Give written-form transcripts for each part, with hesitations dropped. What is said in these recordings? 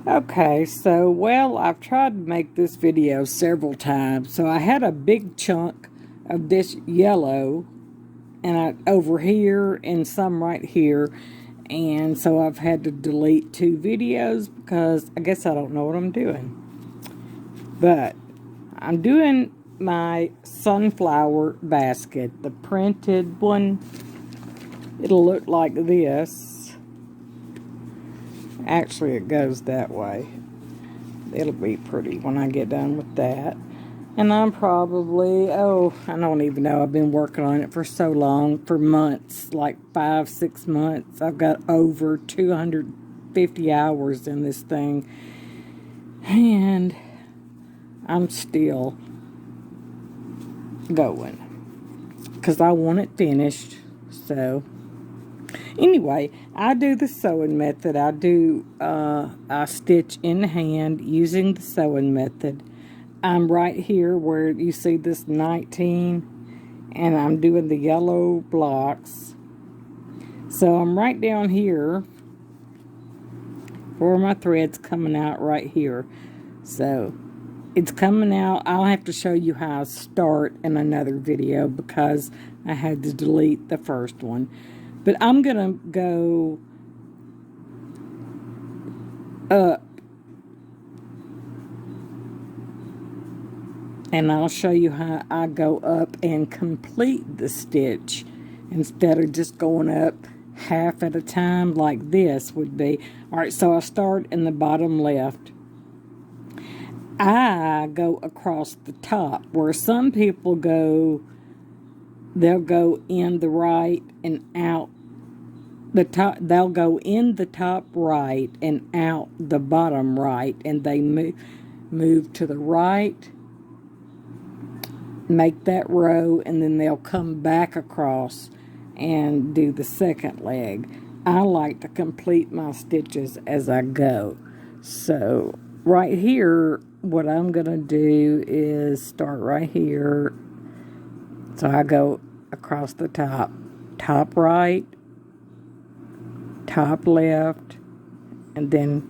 Okay, so, well, I've tried to make this video several times. So I had a big chunk of this yellow and over here and some right here. And so I've had to delete 2 videos because I guess I don't know what I'm doing. But I'm doing my sunflower basket, the printed one. It'll look like this. Actually, it goes that way. It'll be pretty when I get done with that. And I'm probably, I don't even know. I've been working on it for so long, for months, like 5-6 months. I've got over 250 hours in this thing. And I'm still going because I want it finished. So anyway, I do the sewing method. I stitch in hand using the sewing method. I'm right here where you see this 19, and I'm doing the yellow blocks. So I'm right down here where my thread's coming out right here. So it's coming out. I'll have to show you how I start in another video because I had to delete the first one. But I'm going to go up. And I'll show you how I go up and complete the stitch instead of just going up half at a time like this would be. Alright, so I start in the bottom left. I go across the top where some people go, they'll go in the right and out the top. They'll go in the top right and out the bottom right, and they move to the right, make that row, and then they'll come back across and do the second leg. I like to complete my stitches as I go. So right here, what I'm going to do is start right here. So I go across the top, top right, top left, and then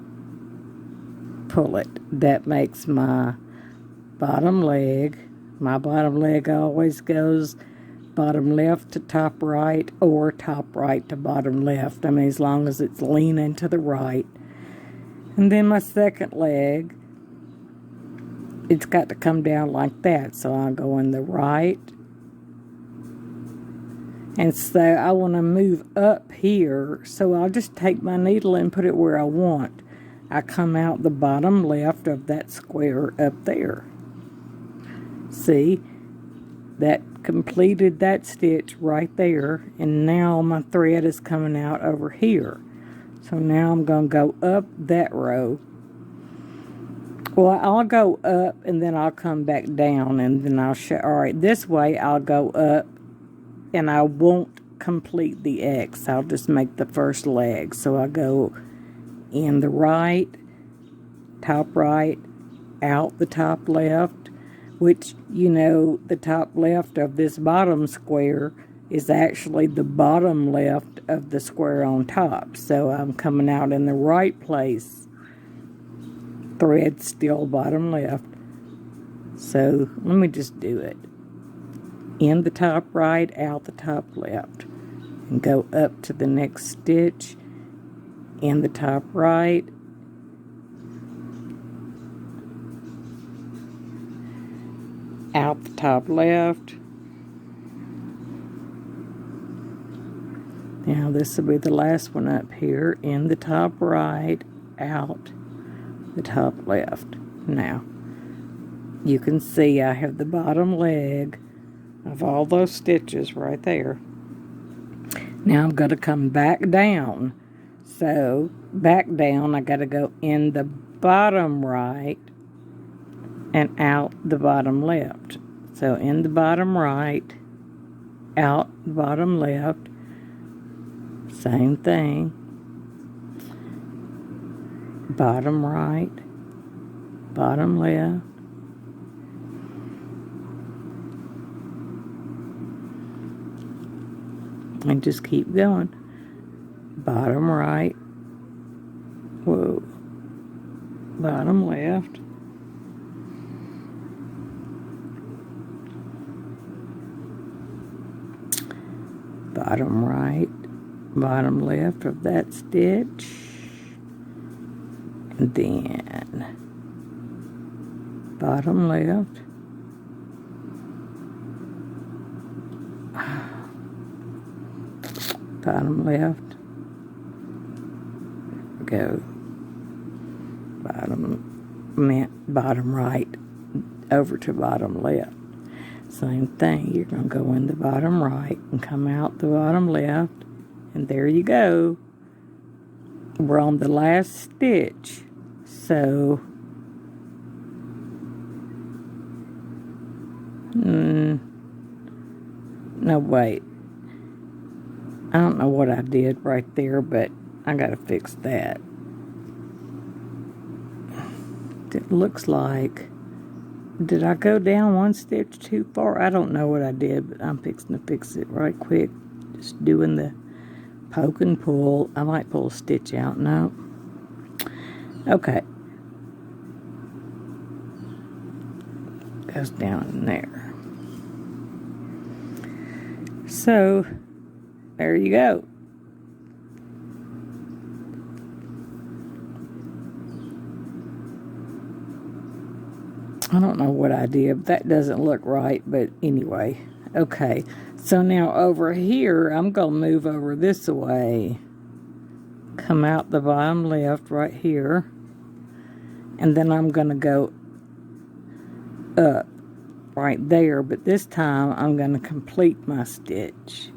pull it. That makes my bottom leg. My bottom leg always goes bottom left to top right, or top right to bottom left. I mean, as long as it's leaning to the right. And then my second leg, it's got to come down like that. So I'll go in the right. And so I want to move up here. So I'll just take my needle and put it where I want. I come out the bottom left of that square up there. See, that completed that stitch right there, and now my thread is coming out over here. So now I'm going to go up that row. Well, I'll go up and then I'll come back down, and then I'll show. Alright, this way I'll go up and I won't complete the X. I'll just make the first leg. So I go in the right, top right, out the top left, which, you know, the top left of this bottom square is actually the bottom left of the square on top. So I'm coming out in the right place. Thread still bottom left. So let me just do it. In the top right, out the top left. And go up to the next stitch. In the top right. Out the top left. Now this will be the last one up here. In the top right, out the top left. Now, you can see I have the bottom leg of all those stitches right there. Now I'm going to come back down. So, back down, I got to go in the bottom right and out the bottom left. So in the bottom right, out the bottom left, same thing. Bottom right, bottom left. And just keep going. Bottom right, whoa, bottom left, bottom right, bottom left of that stitch, and then bottom left, bottom left, go bottom right over to bottom left. Same thing, you're going to go in the bottom right and come out the bottom left, and there you go. We're on the last stitch, so no, wait, I don't know what I did right there, but I gotta fix that. It looks like, did I go down one stitch too far? I don't know what I did, but I'm fixing to fix it right quick. Just doing the poke and pull. I might pull a stitch out. No. Okay. Goes down in there. So, there you go. I don't know what I did. That doesn't look right, but anyway. Okay, so now over here, I'm going to move over this way. Come out the bottom left right here. And then I'm going to go up right there, but this time I'm going to complete my stitch.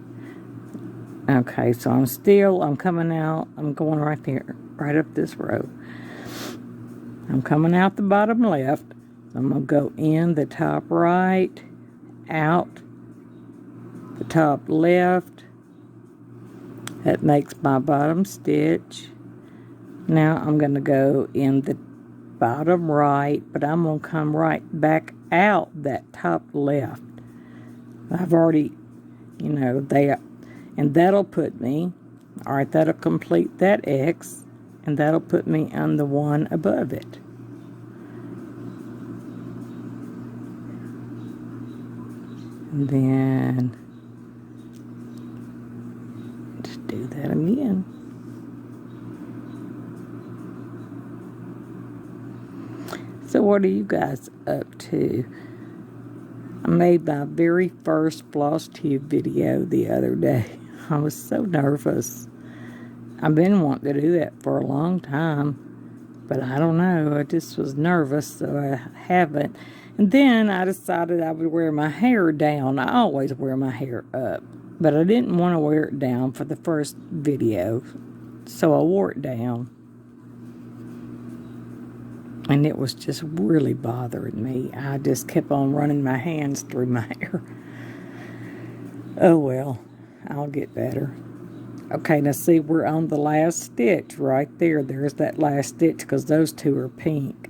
Okay, so I'm coming out. I'm going right there, right up this row. I'm coming out the bottom left. I'm going to go in the top right, out the top left. That makes my bottom stitch. Now I'm going to go in the bottom right, but I'm going to come right back out that top left. I've already, and that'll put me, all right, that'll complete that X, and that'll put me on the one above it. And then just do that again. So what are you guys up to? I made my very first Flosstube video the other day. I was so nervous. I've been wanting to do that for a long time, but I don't know. I just was nervous, so I haven't. And then I decided I would wear my hair down. I always wear my hair up, but I didn't want to wear it down for the first video, so I wore it down. And it was just really bothering me. I just kept on running my hands through my hair. Oh well, I'll get better. Okay, now see, we're on the last stitch right there. There's that last stitch because those two are pink.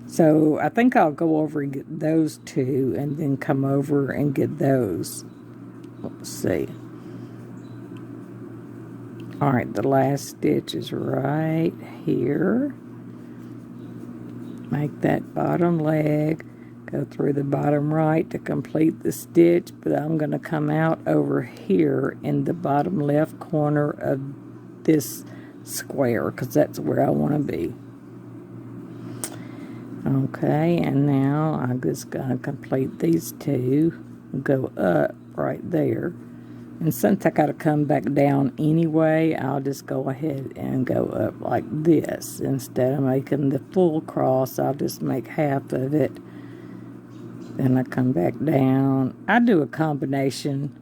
So I think I'll go over and get those two and then come over and get those. Let's see. All right, the last stitch is right here. Make that bottom leg, go through the bottom right to complete the stitch, but I'm going to come out over here in the bottom left corner of this square because that's where I want to be. Okay, and now I'm just going to complete these two, go up right there. And since I got to come back down anyway, I'll just go ahead and go up like this. Instead of making the full cross, I'll just make half of it. Then I come back down. I do a combination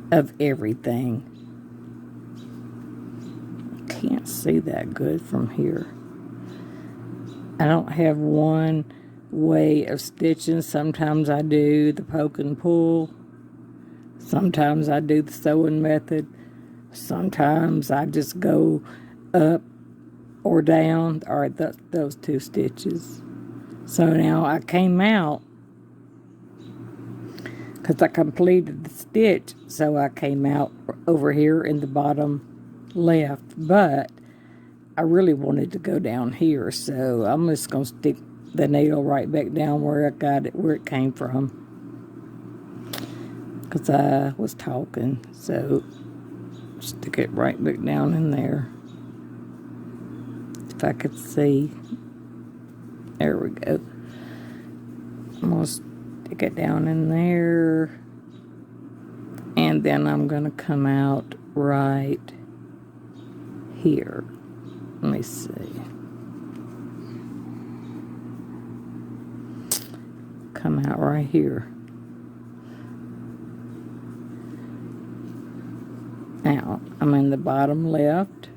of everything. Can't see that good from here. I don't have one way of stitching. Sometimes I do the poke and pull. Sometimes I do the sewing method. Sometimes I just go up or down. All right, those two stitches. So now I came out because I completed the stitch. So I came out over here in the bottom left. But I really wanted to go down here, so I'm just going to stick the needle right back down where I got it, where it came from. Because I was talking, so stick it right back down in there. If I could see. There we go. I'm going to stick it down in there. And then I'm going to come out right here. Let me see. Come out right here. Now, I'm in the bottom left.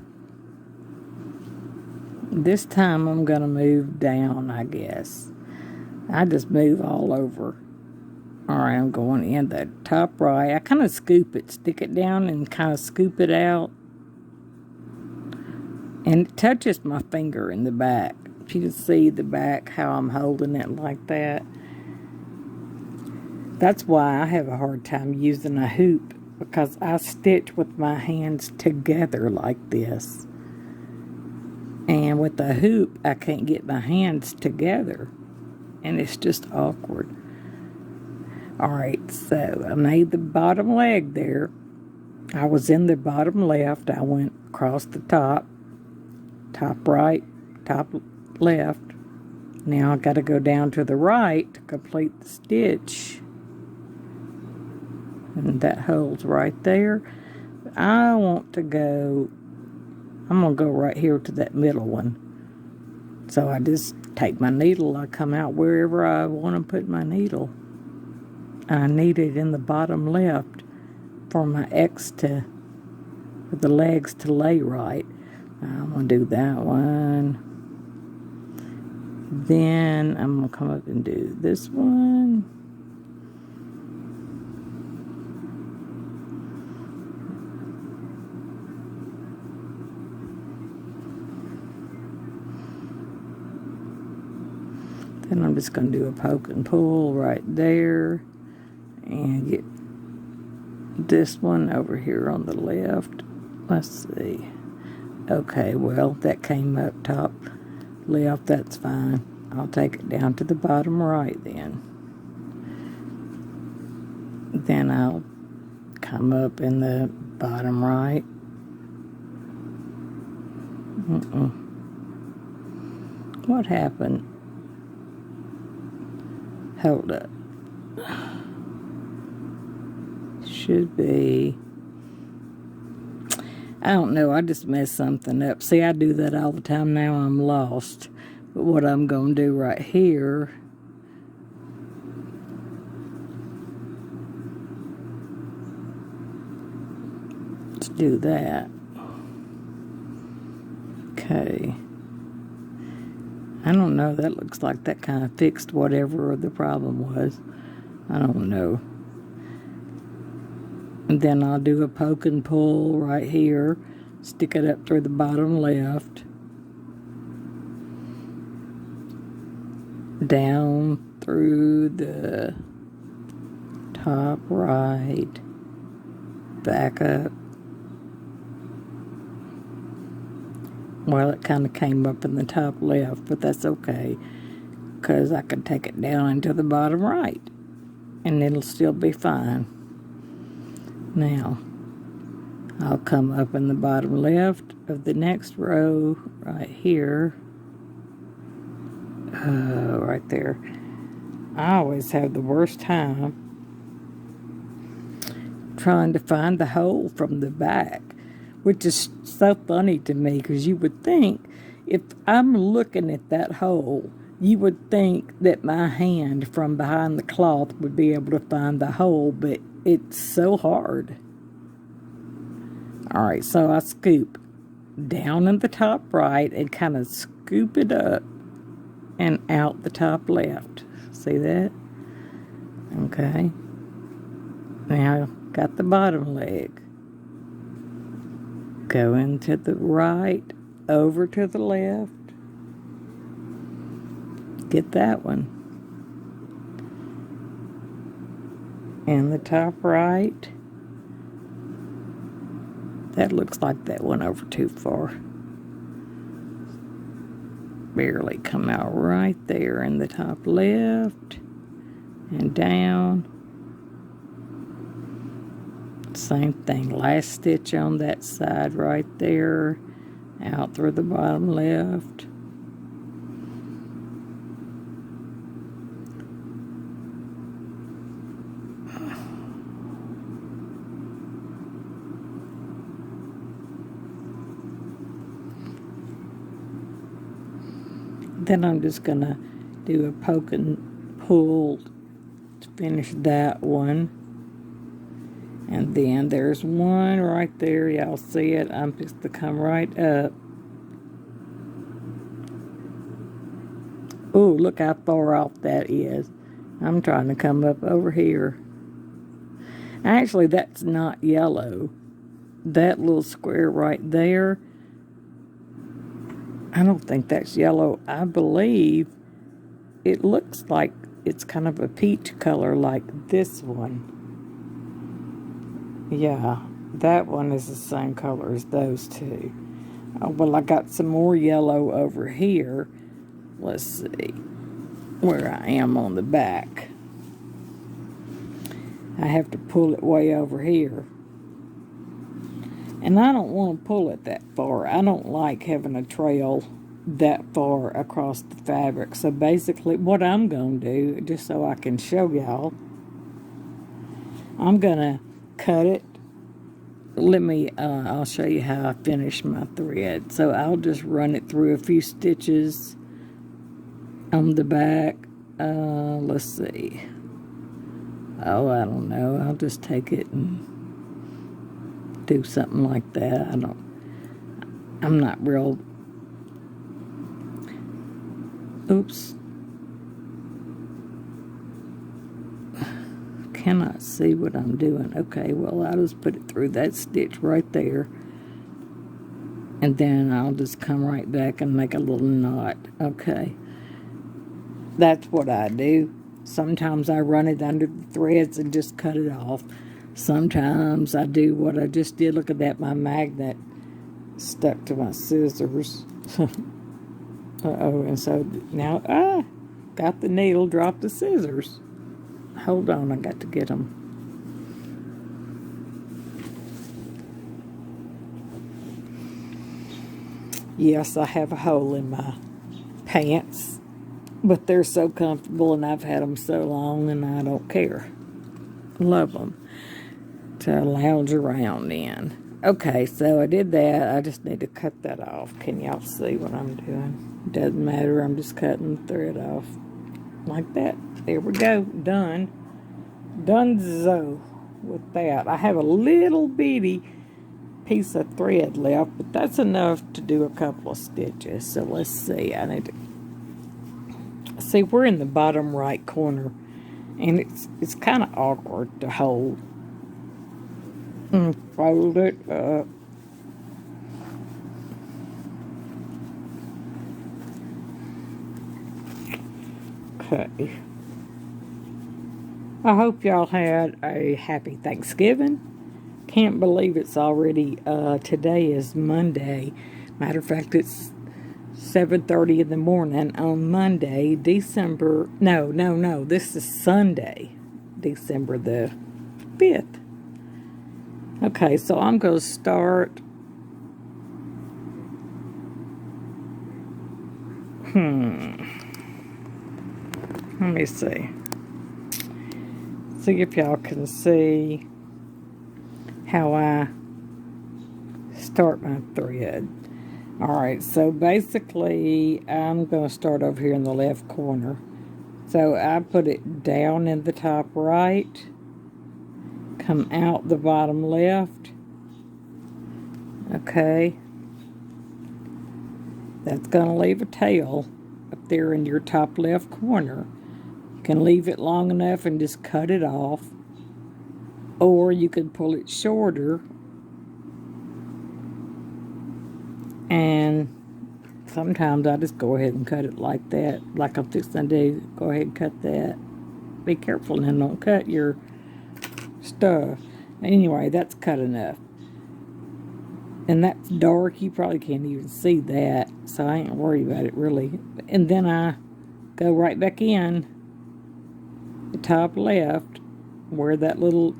This time I'm going to move down, I guess. I just move all over. Alright, I'm going in the top right. I kind of scoop it, stick it down and kind of scoop it out. And it touches my finger in the back. If you can see the back, how I'm holding it like that. That's why I have a hard time using a hoop, because I stitch with my hands together like this. And with the hoop, I can't get my hands together. And it's just awkward. Alright, so I made the bottom leg there. I was in the bottom left. I went across the top. Top right, top left. Now I got to go down to the right to complete the stitch. And that holds right there. I want to go, I'm going to go right here to that middle one. So I just take my needle, I come out wherever I want to put my needle. I need it in the bottom left for my X to, for the legs to lay right. I'm going to do that one. Then I'm going to come up and do this one. Then I'm just going to do a poke and pull right there. And get this one over here on the left. Let's see. Okay, well, that came up top left. That's fine. I'll take it down to the bottom right then. Then I'll come up in the bottom right. What happened? Hold up. Should be, I don't know, I just messed something up. See, I do that all the time now. I'm lost. But what I'm going to do right here, let's do that. Okay. I don't know, that looks like that kind of fixed whatever the problem was. I don't know. And then I'll do a poke and pull right here. Stick it up through the bottom left. Down through the top right. Back up. Well, it kind of came up in the top left, but that's okay, because I could take it down into the bottom right, and it'll still be fine. Now, I'll come up in the bottom left of the next row right here. Right there. I always have the worst time trying to find the hole from the back, which is so funny to me, because you would think, if I'm looking at that hole, you would think that my hand from behind the cloth would be able to find the hole, but it's so hard. Alright, so I scoop down in the top right and kind of scoop it up and out the top left. See that? Okay. Now I've got the bottom leg. Go into the right, over to the left. Get that one. And the top right. That looks like that went over too far. barely come out right there in the top left and down. Same thing, last stitch on that side right there, out through the bottom left. Then I'm just gonna do a poke and pull to finish that one. And then there's one right there, y'all see it. I'm just to come right up. Oh, look how far off that is. I'm trying to come up over here. Actually, that's not yellow. That little square right there, I don't think that's yellow. I believe it looks like it's kind of a peach color like this one. Yeah, that one is the same color as those two. Oh, well, I got some more yellow over here. Let's see where I am on the back. I have to pull it way over here. And I don't want to pull it that far. I don't like having a trail that far across the fabric. So basically what I'm going to do, just so I can show y'all, I'm going to cut it. I'll show you how I finish my thread. So I'll just run it through a few stitches on the back. Let's see. Oh, I don't know. I'll just take it and do something like that. I'm not real. Oops. Cannot see what I'm doing. Okay, well, I'll just put it through that stitch right there. And then I'll just come right back and make a little knot. Okay. That's what I do. Sometimes I run it under the threads and just cut it off. Sometimes I do what I just did. Look at that, my magnet stuck to my scissors. Uh-oh, and so now, got the needle, dropped the scissors. Hold on, I got to get them. Yes, I have a hole in my pants, but they're so comfortable and I've had them so long and I don't care. Love them to lounge around in. Okay, so I did that. I just need to cut that off. Can y'all see what I'm doing? Doesn't matter. I'm just cutting the thread off like that. There we go. Done. Donezo with that. I have a little bitty piece of thread left, but that's enough to do a couple of stitches. So let's see. I need to see. We're in the bottom right corner, and it's kind of awkward to hold. And fold it up. Okay. I hope y'all had a happy Thanksgiving. Can't believe it's already, today is Monday. Matter of fact, it's 7:30 in the morning on Monday, this is Sunday, December the 5th. Okay, so I'm going to start. Let me see. See if y'all can see how I start my thread. Alright, so basically I'm going to start over here in the left corner. So I put it down in the top right. Come out the bottom left. Okay. That's going to leave a tail up there in your top left corner. You can leave it long enough and just cut it off. Or you can pull it shorter. And sometimes I just go ahead and cut it like that. Like I'm fixing to do. Go ahead and cut that. Be careful and don't cut your stuff. Anyway, that's cut enough. And that's dark. You probably can't even see that. So I ain't worried about it really. And then I go right back in the top left where that little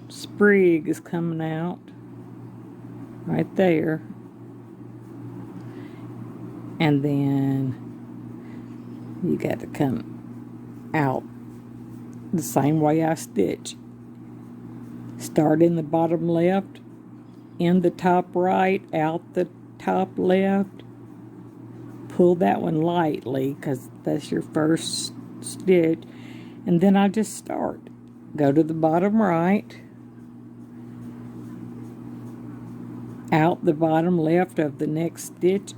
sprig is coming out. Right there. And then you got to come out the same way I stitch. Start in the bottom left, in the top right, out the top left. Pull that one lightly because that's your first stitch. And then I just start. Go to the bottom right, out the bottom left of the next stitch,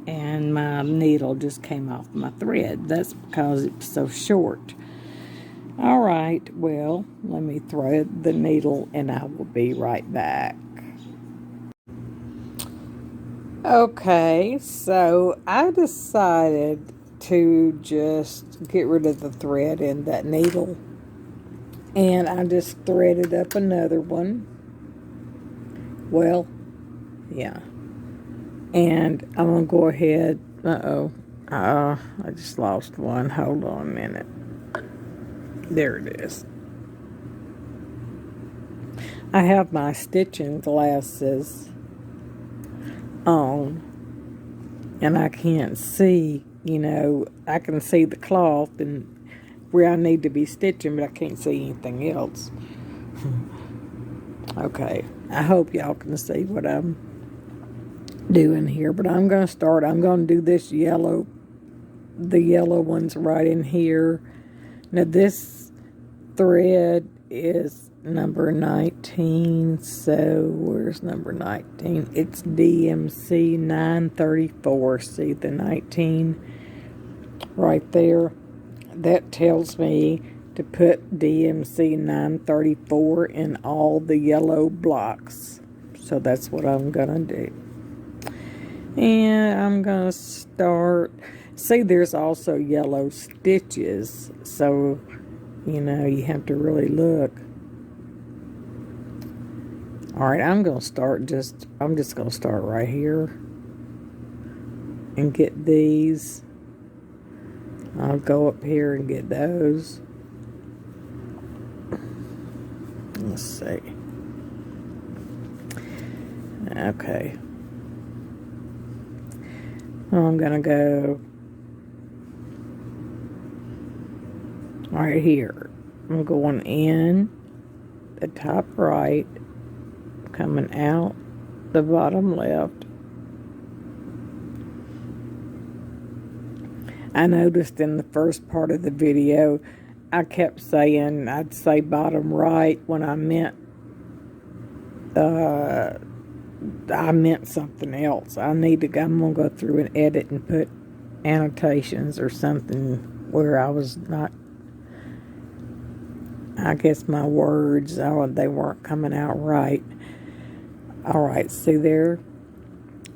and my needle just came off my thread. That's because it's so short. Alright, well, let me thread the needle and I will be right back. Okay, so I decided to just get rid of the thread in that needle. And I just threaded up another one. Well, yeah. And I'm going to go ahead. I just lost one. Hold on a minute. There it is. I have my stitching glasses on. And I can't see, I can see the cloth and where I need to be stitching, but I can't see anything else. Okay. I hope y'all can see what I'm doing here, but I'm going to start. I'm going to do this yellow, the yellow ones right in here. Now this thread is number 19, so where's number 19? It's DMC 934. See the 19 right there? That tells me to put DMC 934 in all the yellow blocks. So that's what I'm going to do. And I'm going to start. See, there's also yellow stitches. So, you have to really look. Alright, I'm just going to start right here. And get these. I'll go up here and get those. Let's see. Okay. I'm going to go right here. I'm going in the top right, coming out the bottom left. I noticed in the first part of the video, I kept saying I'd say bottom right when I meant something else. I'm gonna go through and edit and put annotations or something where I was not. I guess my words, they weren't coming out right. All right, see there?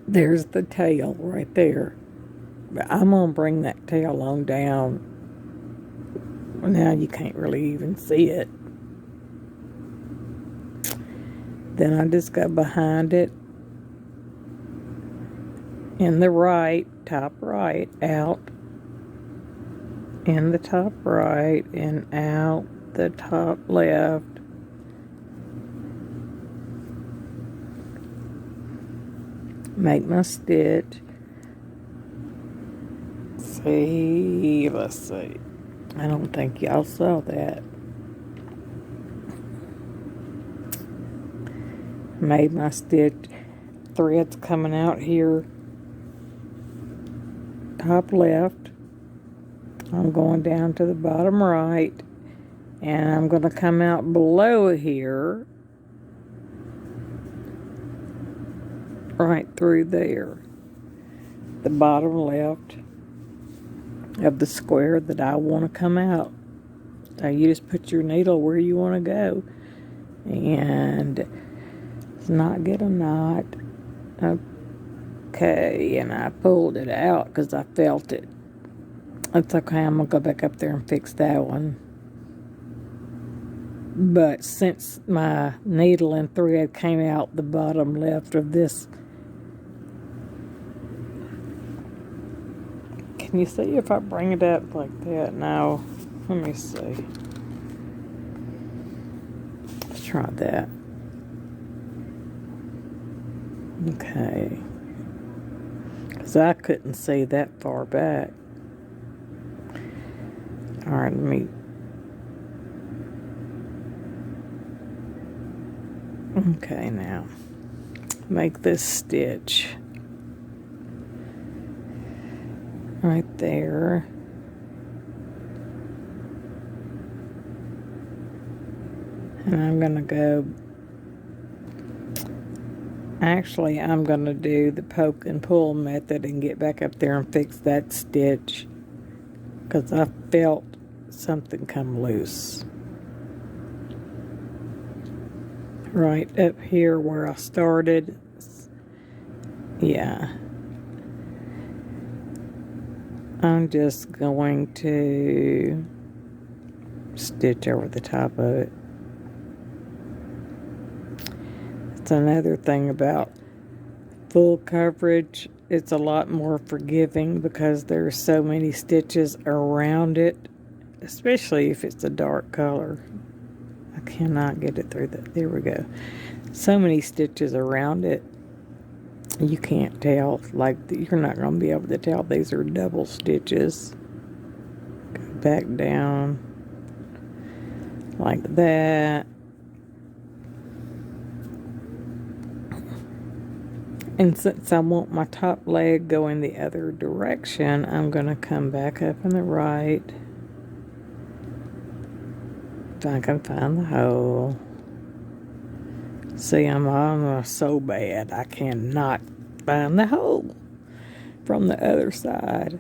There's the tail right there. But I'm going to bring that tail on down. Now you can't really even see it. Then I just go behind it. In the right, top right, out. In the top right, and out the top left. Make my stitch. Let's see. I don't think y'all saw that. Made my stitch. Threads coming out here. Top left. I'm going down to the bottom right. And I'm going to come out below here. Right through there. The bottom left of the square that I want to come out. So you just put your needle where you want to go. And not get a knot. Okay, and I pulled it out because I felt it. It's okay, I'm going to go back up there and fix that one. But since my needle and thread came out the bottom left of this, can you see if I bring it up like that? No. Let me see. Let's try that. Okay. Because I couldn't see that far back. Alright, let me... Okay, now. Make this stitch. Right there. And I'm going to go... Actually, I'm going to do the poke and pull method and get back up there and fix that stitch. Because I felt something come loose. Right up here where I started. Yeah. I'm just going to stitch over the top of it. It's another thing about full coverage. It's a lot more forgiving because there's so many stitches around it, especially if it's a dark color. I cannot get it through that. There we go. So many stitches around it. You can't tell. Like, you're not going to be able to tell these are double stitches. Go back down. Like that. And since I want my top leg going the other direction, I'm going to come back up in the right. If I can find the hole. See, I'm almost so bad I cannot find the hole from the other side.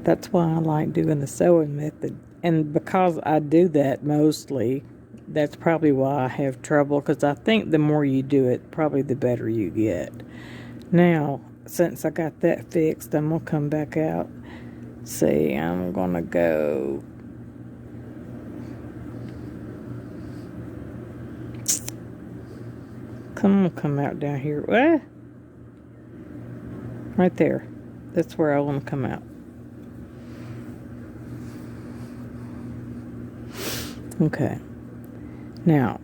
That's why I like doing the sewing method. And because I do that mostly, that's probably why I have trouble, because I think the more you do it, probably the better you get. Now, since I got that fixed, I'm going to come back out. See, I'm going to go... Come out down here. What? Right there. That's where I want to come out. Okay. Now,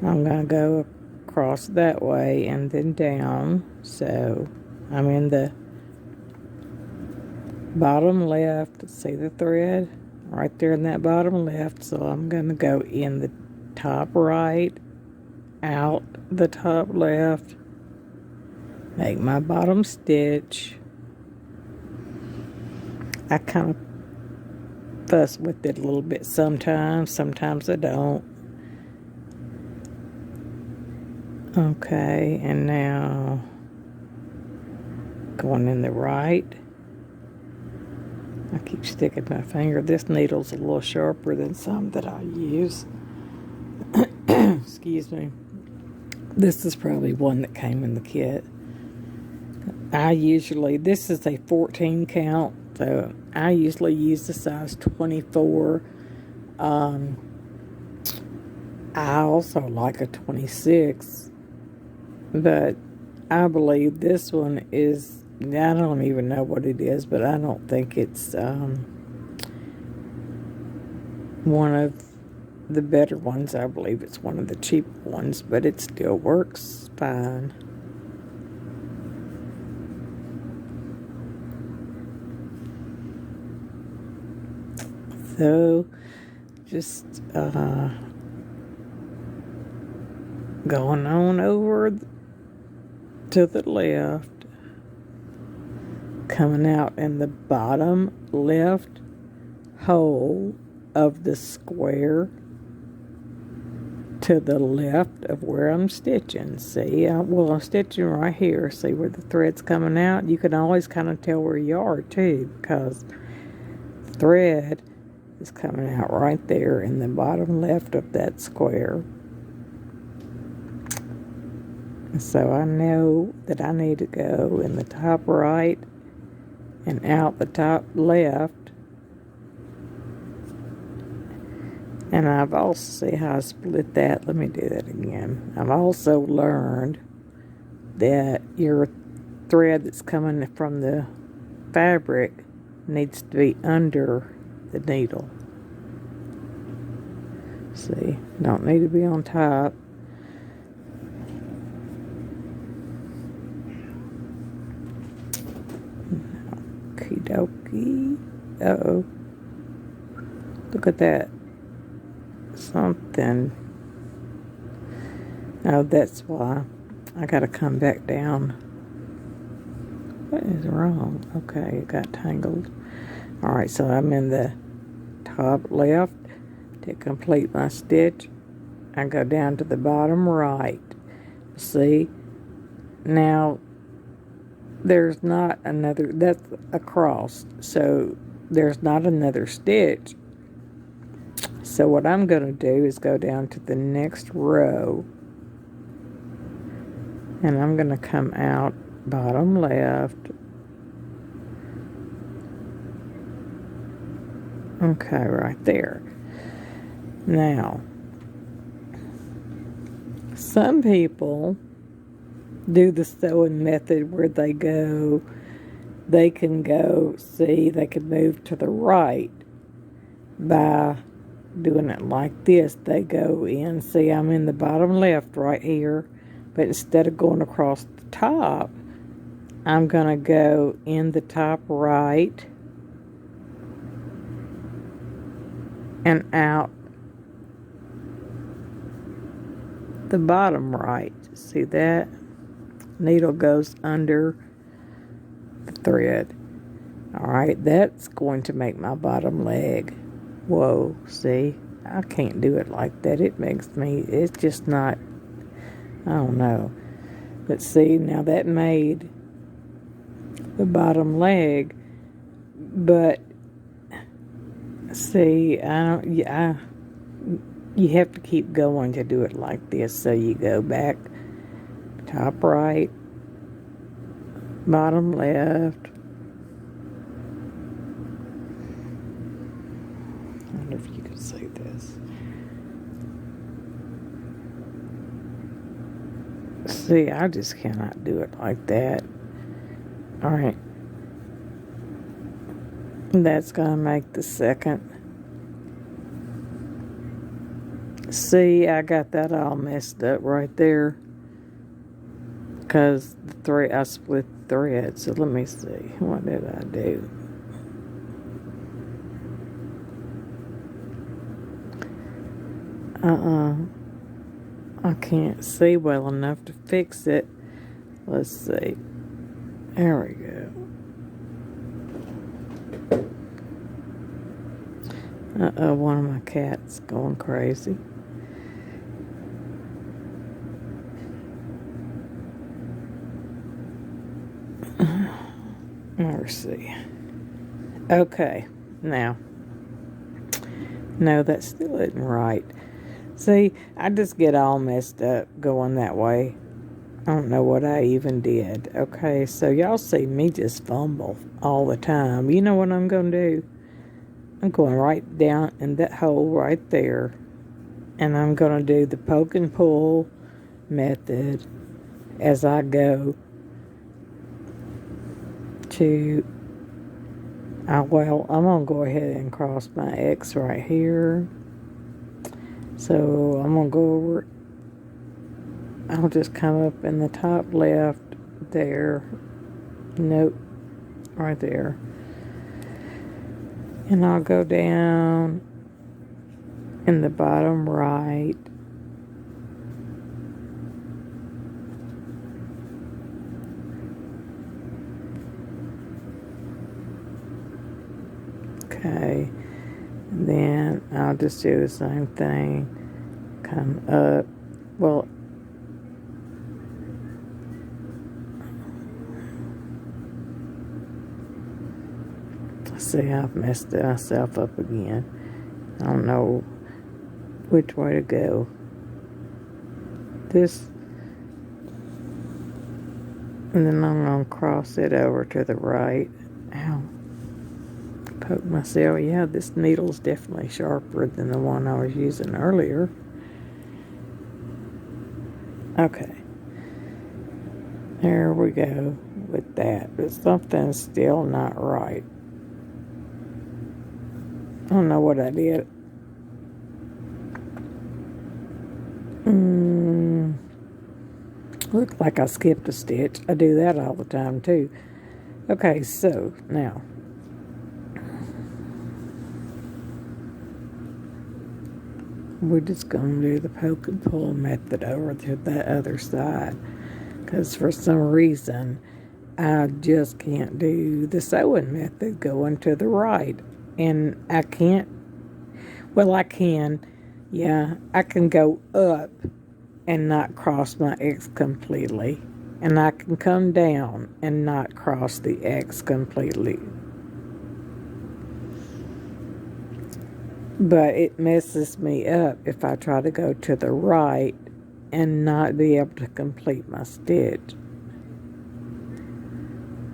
I'm going to go across that way and then down. So, I'm in the bottom left. See the thread? Right there in that bottom left. So, I'm going to go in the top right, out the top left, make my bottom stitch. I kind of fuss with it a little bit sometimes I don't. Okay, and now going in the right. I keep sticking my finger. This needle's a little sharper than some that I use. Excuse me. This is probably one that came in the kit. This is a 14 count, so I usually use the size 24. I also like a 26, but I believe this one is, I don't even know what it is, but I don't think it's one of the better ones. I believe it's one of the cheaper ones, but it still works fine. So, just going on over to the left, coming out in the bottom left hole of the square to the left of where I'm stitching. See, I'm stitching right here. See where the thread's coming out? You can always kind of tell where you are too, because the thread is coming out right there in the bottom left of that square. So I know that I need to go in the top right and out the top left And I've also, see how I split that? Let me do that again. I've also learned that your thread that's coming from the fabric needs to be under the needle. See, don't need to be on top. Okie dokie. Uh-oh. Look at that. Something. Oh, that's why. I gotta come back down. What is wrong? Okay, it got tangled. Alright, so I'm in the top left. To complete my stitch, I go down to the bottom right. See? Now, there's not another, that's a cross, so there's not another stitch. So what I'm going to do is go down to the next row, and I'm going to come out bottom left. Okay, right there. Now, some people do the sewing method where they can go, see, they can move to the right by doing it like this. They go in, see, I'm in the bottom left right here, but instead of going across the top, I'm going to go in the top right and out the bottom right. See that? Needle goes under the thread. Alright, that's going to make my bottom leg. Whoa, see? I can't do it like that. It makes me, it's just not, I don't know. But see, now that made the bottom leg, but see, you have to keep going to do it like this. So you go back, top right, bottom left. I wonder if you can see this. See, I just cannot do it like that. Alright. That's going to make the second. See, I got that all messed up right there. Because the thread, I split the thread. So let me see. What did I do? I can't see well enough to fix it. Let's see. There we go. One of my cats going crazy. Let's see. Okay, now. No, that still isn't right. See, I just get all messed up going that way. I don't know what I even did. Okay, so y'all see me just fumble all the time. You know what I'm going to do? I'm going right down in that hole right there. And I'm going to do the poke and pull method as I go to... well, I'm going to go ahead and cross my X right here. So I'm going to go over, I'll just come up in the top left there. Nope, right there. And I'll go down in the bottom right. Okay. And then I'll just do the same thing. Come up. Well, see, I've messed myself up again. I don't know which way to go. This, and then I'm going to cross it over to the right. Ow. Poke myself. Yeah, this needle's definitely sharper than the one I was using earlier. Okay. There we go with that. But something's still not right. I don't know what I did. Looked like I skipped a stitch. I do that all the time too. Okay, so now we're just going to do the poke and pull method over to the other side, because for some reason I just can't do the sewing method going to the right. And I can't, well, I can, yeah, I can go up and not cross my X completely. And I can come down and not cross the X completely. But it messes me up if I try to go to the right and not be able to complete my stitch.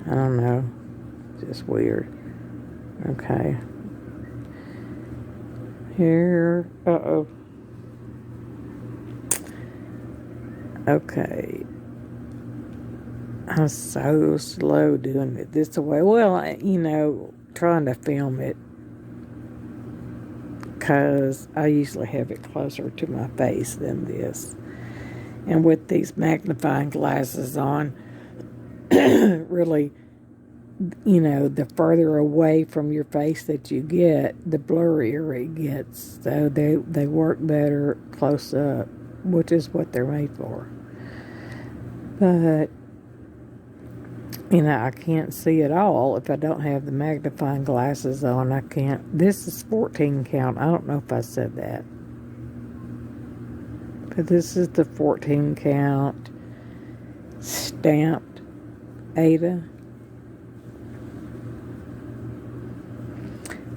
I don't know. Just weird. Okay. Here. Uh-oh. Okay. I'm so slow doing it this way. Well, you know, trying to film it, because I usually have it closer to my face than this. And with these magnifying glasses on, really, you know, the further away from your face that you get, the blurrier it gets. So they work better close up, which is what they're made for. But, you know, I can't see it all if I don't have the magnifying glasses on. I can't. This is 14 count. I don't know if I said that. But this is the 14 count stamped Ada.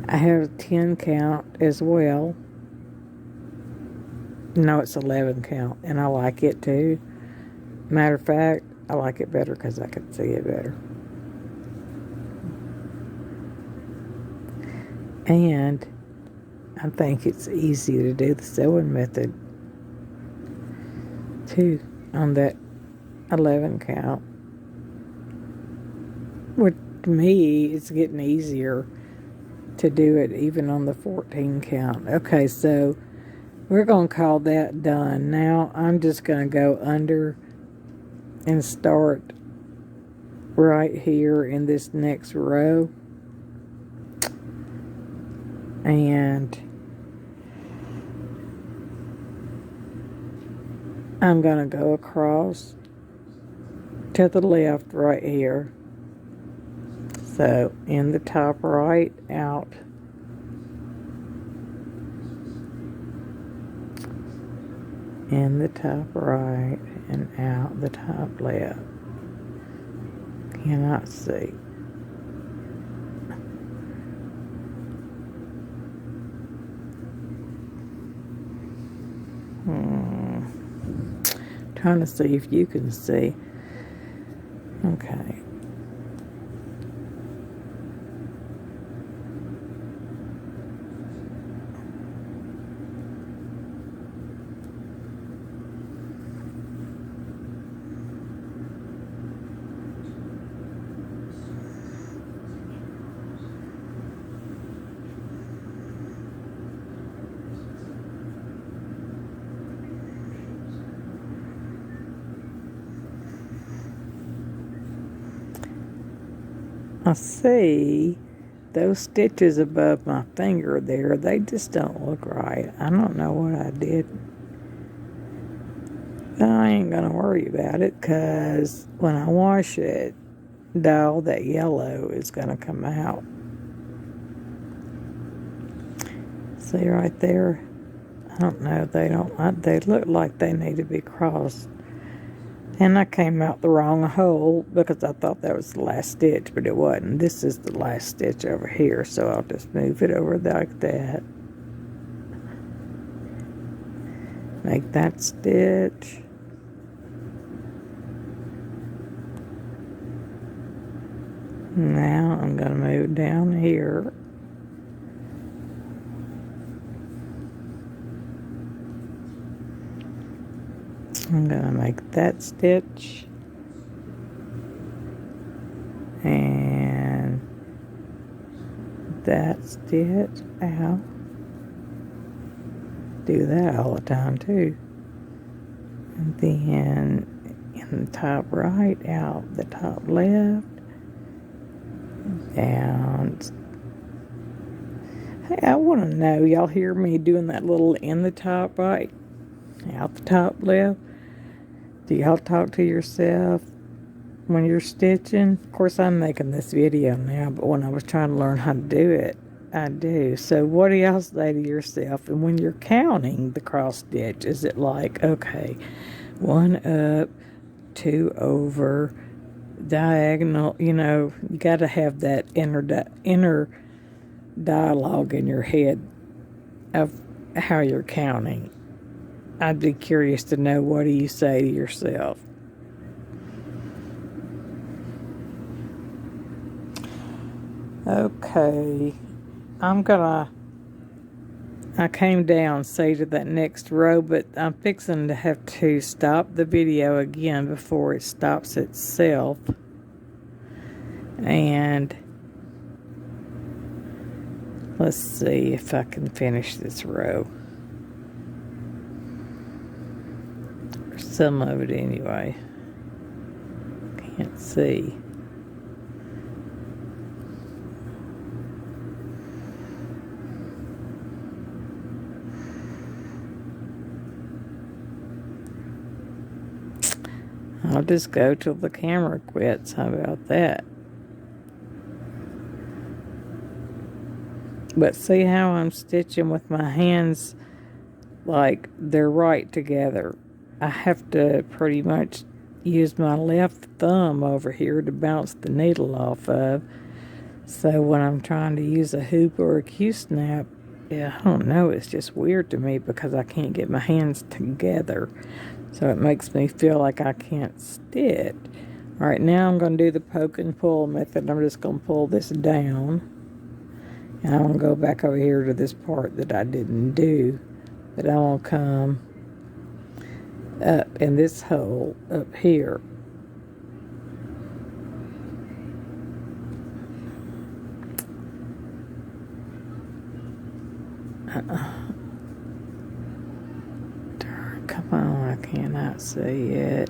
I have a 10 count as well. No, it's 11 count, and I like it too. Matter of fact, I like it better because I can see it better. And I think it's easy to do the sewing method too on that 11 count. Which to me, it's getting easier to do it even on the 14 count. Okay, so we're going to call that done. Now I'm just going to go under and start right here in this next row. And I'm going to go across to the left right here. So in the top right, out. In the top right and out the top left. Cannot see. Trying to see if you can see. Okay. I see those stitches above my finger there, they just don't look right. I don't know what I did. But I ain't going to worry about it, because when I wash it, all that yellow is going to come out. See right there? I don't know. They look like they need to be crossed. And I came out the wrong hole because I thought that was the last stitch, but it wasn't. This is the last stitch over here, so I'll just move it over like that. Make that stitch. Now I'm going to move down here I'm gonna make that stitch and that stitch out. Do that all the time too. And then in the top right, out the top left, down. Hey, I want to know, y'all hear me doing that little in the top right, out the top left? Do y'all talk to yourself when you're stitching? Of course, I'm making this video now, but when I was trying to learn how to do it, I do. So what do y'all say to yourself? And when you're counting the cross stitch, is it like, okay, 1 up, 2 over, diagonal? You know, you got to have that inner dialogue in your head of how you're counting. I'd be curious to know, what do you say to yourself? Okay, I came down, say, to that next row, but I'm fixing to have to stop the video again before it stops itself. And let's see if I can finish this row. Or some of it anyway. Can't see. I'll just go till the camera quits. How about that? But see how I'm stitching with my hands like they're right together. I have to pretty much use my left thumb over here to bounce the needle off of. So when I'm trying to use a hoop or a Q-snap, yeah, I don't know, it's just weird to me because I can't get my hands together. So it makes me feel like I can't stitch. All right, now I'm going to do the poke and pull method. I'm just going to pull this down. And I'm going to go back over here to this part that I didn't do. But I'm going to come up in this hole up here. Come on, I cannot see it.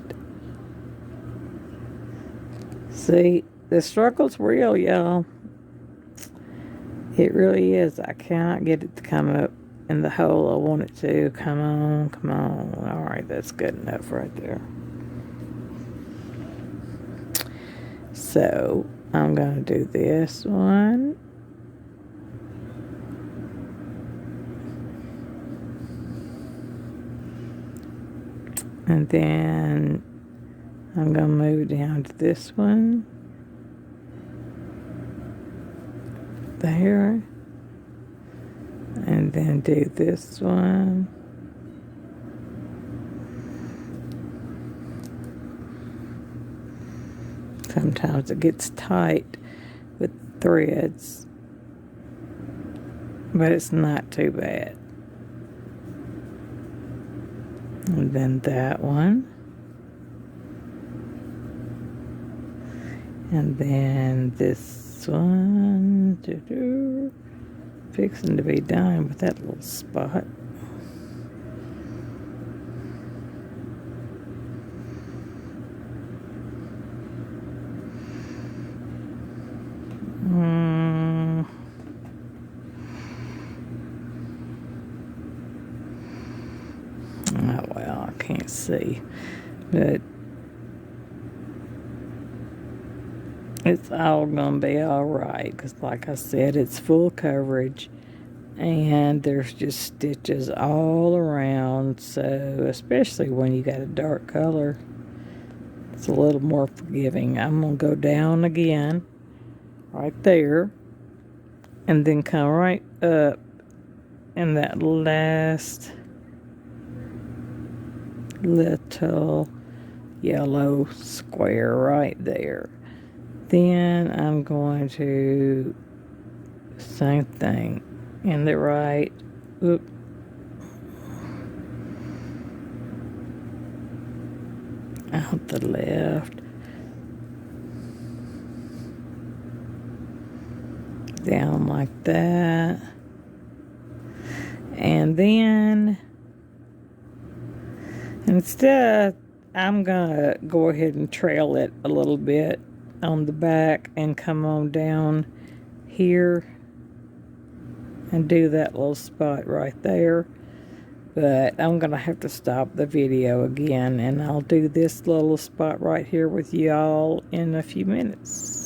See, the struggle's real, y'all. It really is. I cannot get it to come up in the hole I want it to. Come on, come on. All right, that's good enough right there. So, I'm going to do this one. And then I'm going to move down to this one. There. And then do this one. Sometimes it gets tight with threads, but it's not too bad. And then that one. And then this one. Fixing to be done with that little spot. Oh, well, I can't see. But it's all going to be all right. Because like I said, it's full coverage. And there's just stitches all around. So, especially when you got a dark color, it's a little more forgiving. I'm going to go down again. Right there. And then come right up in that last little yellow square right there. Then I'm going to same thing in the right, out the left, down like that, and then instead I'm gonna go ahead and trail it a little bit on the back and come on down here and do that little spot right there. But I'm gonna have to stop the video again, and I'll do this little spot right here with y'all in a few minutes.